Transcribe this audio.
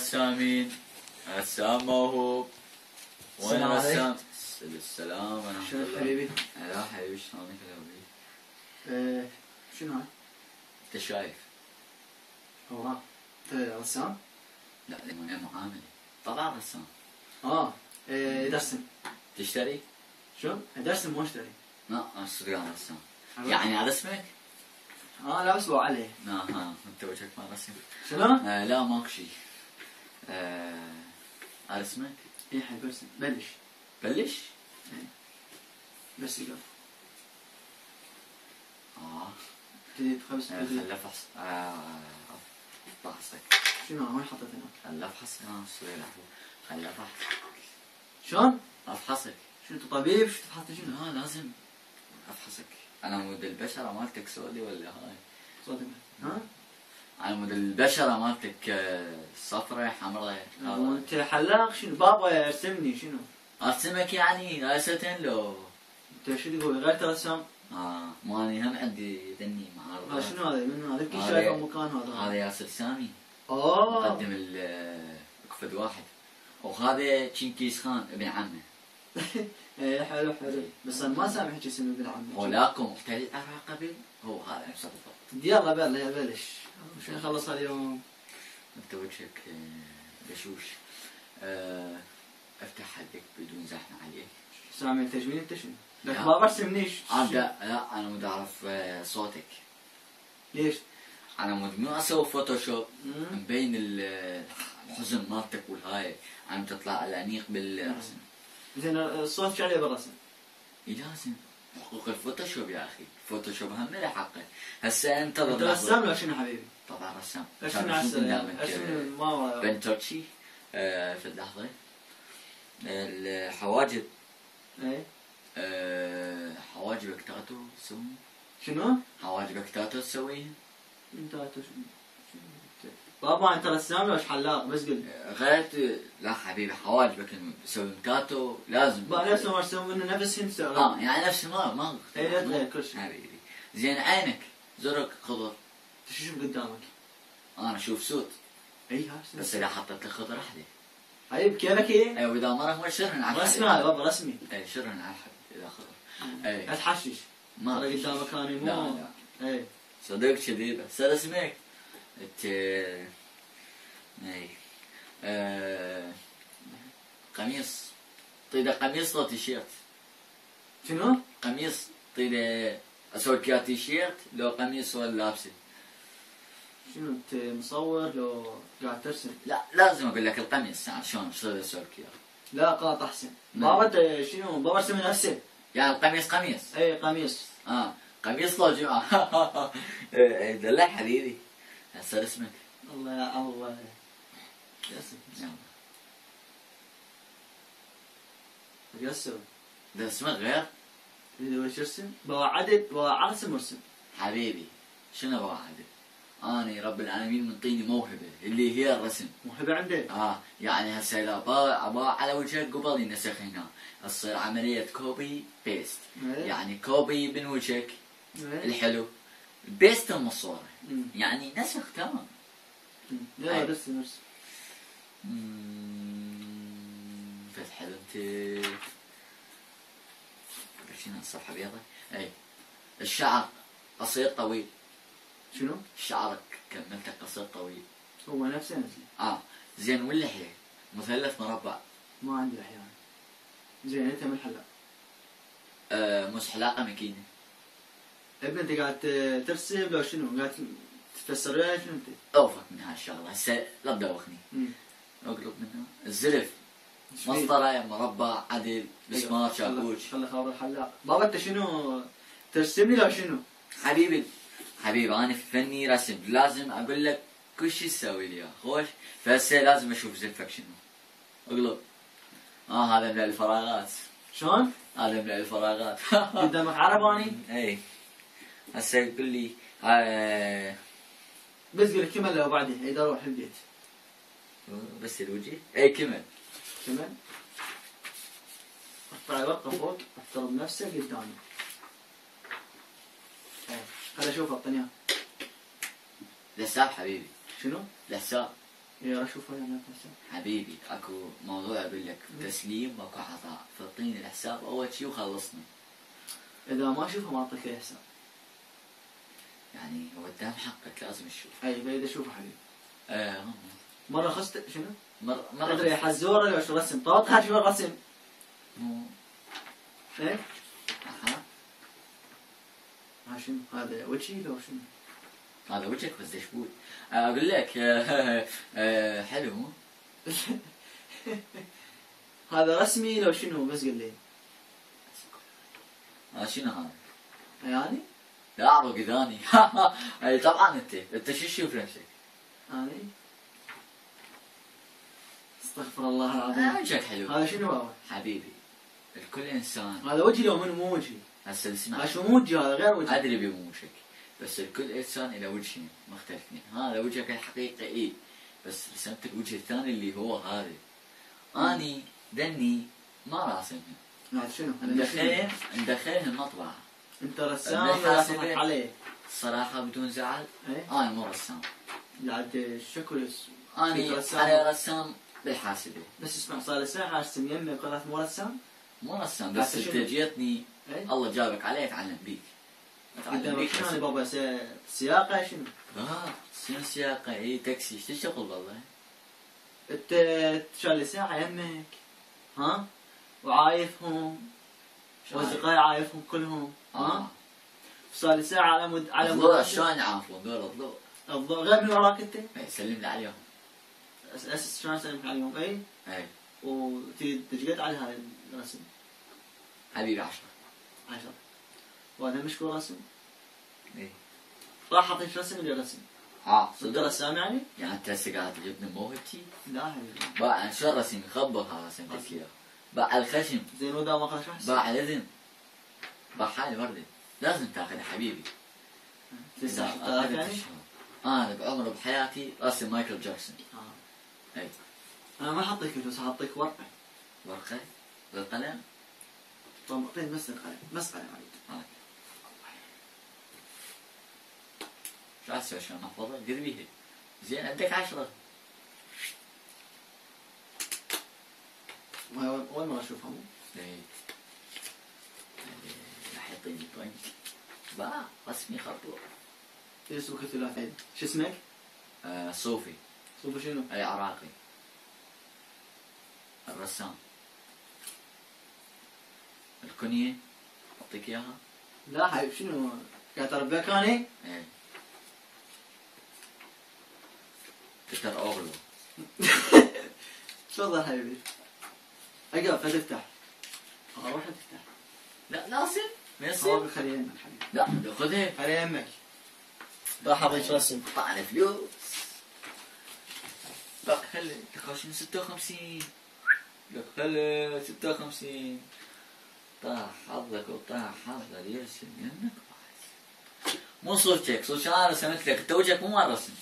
الرسامين؟ رسام موهوب. وين السلام الرسام؟ السلام ورحمة شلونك الله. حبيبي؟ هلا حبيبي، شلونك يا حبيبي؟ شنو هاي؟ انت شايف؟ هو انت رسام؟ لا انا معاملة. طبعا رسام. درسم. تشتري؟ شو؟ درسم مو اشتري. لا انا صدقان رسام. يعني على اسمك؟ لابس بو علي. انت وجهك ما رسم. شنو؟ لا ماكو شي. على اسمك؟ اي حي برسم. بلش. بلش؟ بس يقف. تريد خبز خل افحص. فحصك. شنو وين حطيت هناك؟ خل افحص. شوي لحظة. خل افحص. شلون؟ افحصك. شنو انت طبيب؟ شو تفحصني شنو؟ لازم افحصك. انا مود البشرة مالتك سودي ولا هاي؟ صوتك انا مود البشرة مالتك صفرة حمراء. وانت حلاق شنو؟ بابا ارسمني شنو؟ ارسمك يعني راسة لو. انت شو تقول غير رسام؟ ماني هم عندي ذني معارضة. شنو هذا؟ منو هذا؟ كل شيء مكان هذا. هذا ياسر سامي. مقدم كفد واحد. وهذا تشينكيز خان ابن عمه. ايه حلو حلو، بس انا ما سامع حكي اسم ابن عمه. ولاكم محتل العراق قبل هو هذا نفسه بالضبط. يلا بلش. شو نخلص اليوم؟ انت وجهك بشوش. افتح حدك بدون زحمه عليك. سامع تجميل انت شنو؟ لك ما برسمنيش. لا انا مود اعرف صوتك. ليش؟ انا مو اسوي فوتوشوب مبين الحزن مالتك والهاي. عم تطلع الانيق بالرسم. زين الصوت شو عليه بالرسم؟ لازم حقوق الفوتوشوب يا اخي. الفوتوشوب هم له حقه. هسه انتظر. انت رسام ولا شنو حبيبي؟ طبعا رسام. شنو عسل؟ ما بن تركي. في اللحظه. الحواجب. ايه حواجبك تاتو تسوي؟ شنو؟ حواجبك تاتو تسويها؟ انت شنو؟ بابا انت رسام ولا حلاق؟ بس قل. غيرت. لا حبيبي حواجبك تسوي تاتو لازم. نفس ما ارسم منه نفس انت. يعني نفس ما اي لا تغير كل شيء حبيبي. زين عينك زرق خضر. شو تشوف قدامك؟ انا اشوف سود. اي بس اذا حطيت لك خضر احلى. هاي بكيفك ايه؟ اي واذا ما راح شرهن على رسمي هذا بابا رسمي. اي شرهن على الحد اذا خضر. لا تحشش. ما قدامك انا مو. لا اي صدق كذي بس اسمك. انت اي قميص. طيده قميص ولا تيشيرت؟ شنو؟ قميص. طيده اسوي لك تيشيرت لو قميص ولا لابسه؟ شنو انت مصور لو قاعد ترسم؟ لا لازم اقول لك القميص يعني شلون اسوي لك اياه. لا قاط احسن. بابا انت شنو؟ بابا ارسم نفسه. يعني القميص قميص. اي قميص. قميص لو جماعة. دلع حبيبي. هسه اسمك. الله يا الله. يلا. يسر. ده اسمك غير؟ تريد وش ارسم؟ بوعدك ارسم ارسم. حبيبي شنو بوعدك؟ اني رب العالمين منطيني موهبة اللي هي الرسم. موهبة عندك؟ يعني هسه اذا ابا على وجهك قبل ينسخ هنا. تصير عملية كوبي بيست. يعني كوبي من وجهك الحلو. بيست من الصورة. يعني نسخ تمام. يلا رسم. فتح انت. شنو الصفحة بيضة؟ اي الشعر قصير طويل. شنو؟ شعرك كملته قصير طويل. هو نفسه نفسه. زين واللحية مثلث مربع؟ ما عندي لحية. زين انت من حلاق؟ مش حلاقة ماكينة. ابن انت قاعد ترسم لو شنو؟ قاعد تفسر وياي شنو انت؟ اوفك من هالشغلة هسه لا تدوخني. اقلب منها. الزلف مسطرة مربع عدل مسمار شاكوش. خلي خبر الحلاق. بابا انت شنو ترسمني لو شنو؟ حبيبي انا في فني رسم لازم اقول لك كل شيء تسوي لي اياه خوش. فهسه لازم اشوف زلفك شنو. اقلب. هذا ملء الفراغات. شلون؟ هذا ملء الفراغات. قدامك عرباني؟ اي هسه يقول لي بس قول كمل لو بعدين اذا اروح البيت. بس الوجه؟ اي كمل. كمل. ارفع الورقة فوق افترض نفسك قدامي. خل اشوف اعطيني اياه. الحساب حبيبي. شنو؟ الحساب. يا اشوف انا هسه. حبيبي اكو موضوع اقول لك تسليم واكو عطاء، فاعطيني الحساب اول شي وخلصني. اذا ما اشوفه ما اعطيك اي حساب. يعني قدام حقك لازم تشوف. اي بريد اشوفه حبيبي. هم. مرة خست شنو؟ مرة تدري حزورة لو شو رسم طاط خد شو رسم؟ ايه؟ اها. شنو؟ هذا وجهي لو شنو؟ هذا وجهك بس دشبوي. اقول لك حلو مو؟ هذا رسمي لو شنو بس قل لي. شنو هذا؟ يعني؟ لا اعرف ثاني. اي طبعا انت شو تشوف نفسك؟ اني؟ استغفر الله العظيم. وجهك حلو. هذا شنو هو؟ حبيبي الكل انسان. هذا وجهي لو من مو وجهي؟ هسه اسمع. شو مو وجهي هذا غير وجهي. ادري بمو وجهك بس الكل انسان له وجهين مختلفين. هذا وجهك الحقيقي اي بس رسمت الوجه الثاني اللي هو هذا. اني دني ما راسمهم. هذا شنو؟ ندخلهم المطبعة. انت رسام راسمك عليه. الصراحة بدون زعل. ايه؟ انا مو رسام. قاعد الشكل انا على رسام بالحاسبة. بس اسمع صار لي ساعة ارسم يمي قلت مو رسام؟ مو رسام بس انت جيتني. ايه؟ الله جابك علي اتعلم بيك. اتعلم بيك شلون بابا سياقة شنو؟ شنو سياقة اي تاكسي ايش تشتغل والله؟ انت شال لي ساعة يمك ها؟ وعايفهم واصدقائي عايفهم كلهم ها؟ صار لي ساعة على مود الضوء شلون يعرفون دول الضوء؟ الضوء غير من وراك انت؟ اي سلم لي عليهم. اساس شلون اسلمك عليهم اي؟ اي وتجد على هذا الرسم؟ حبيبي 10. وانا مشكور رسم؟ اي راح اعطيك رسم اللي رسم. صدق رسام يعني؟ يعني انت هسه قاعد تجيبني موهبتي؟ لا حبيبي. باع شو الرسم يخبر هذا رسمت لك اياه. باع الخشم. زين وذا ما خذ احسن. باع الاذن. باع حالي وردة. لازم تاخذها حبيبي. يعني؟ انا بعمري بحياتي رسم مايكل جاكسون. اي انا ما حطيك فلوس حطيك ورقة. ورقة؟ بالقلم؟ طماطين بس القلم بس قلم عليك. شو اسوي عشان احفظها؟ قربيها. زين عندك 10. وين ما اشوفها مو؟ اي راح يعطيني بوينت. با رسمي خطوة. اسمك الثلاثين، شو اسمك؟ صوفي. صوفي شنو؟ اي عراقي. الرسام. الكنية اعطيك اياها؟ لا حبيب شنو؟ قاعد تربيك اني؟ اي بيتر اوغلو. تفضل حبيبي. اقف لا تفتح. روح تفتح. لا لازم ما يصير. خلي يمك حبيبي. لا خذها. خلي يمك. راح اعطيك رسم. طلع فلوس. لا خلي تخش من 56. لك خلي 56. طاح حظك وطاح حظك يرسم يمك. مو صورتك، صورتك انا رسمت لك، انت وجهك مو مال رسم.